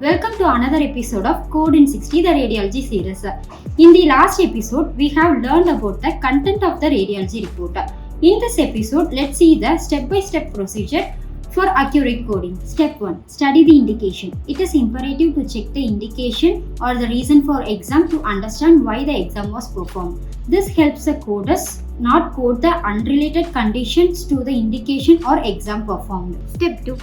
Welcome to another episode of Code in 60, the radiology series. In the last episode, we have learned about the content of the radiology report. In this episode, let's see the step-by-step procedure for accurate coding. Step 1. Study the indication. It is imperative to check the indication or the reason for exam to understand why the exam was performed. This helps the coders not code the unrelated conditions to the indication or exam performed. Step 2.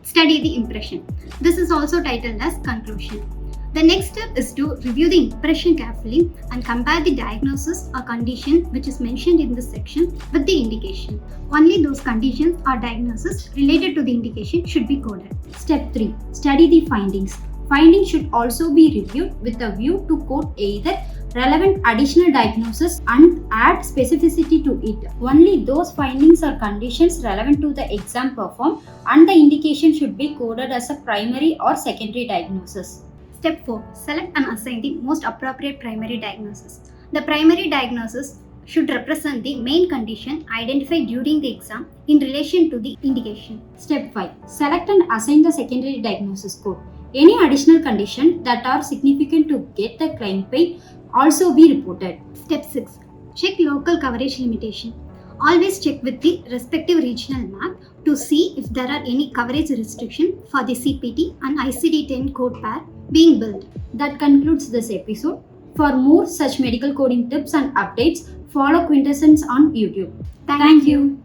Study the impression. This is also titled as conclusion. The next step is to review the impression carefully and compare the diagnosis or condition which is mentioned in this section with the indication. Only those conditions or diagnoses related to the indication should be coded. Step 3. Study the findings. Findings should also be reviewed with a view to code either relevant additional diagnosis and add specificity to it. Only those findings or conditions relevant to the exam performed and the indication should be coded as a primary or secondary diagnosis. Step 4. Select and assign the most appropriate primary diagnosis. The primary diagnosis should represent the main condition identified during the exam in relation to the indication. Step 5. Select and assign the secondary diagnosis code. Any additional condition that are significant to get the claim paid also be reported. Step 6. Check local coverage limitation. Always check with the respective regional map to see if there are any coverage restriction for the CPT and ICD-10 code pair being built. That concludes this episode. For more such medical coding tips and updates, follow Quintessence on YouTube. Thank you.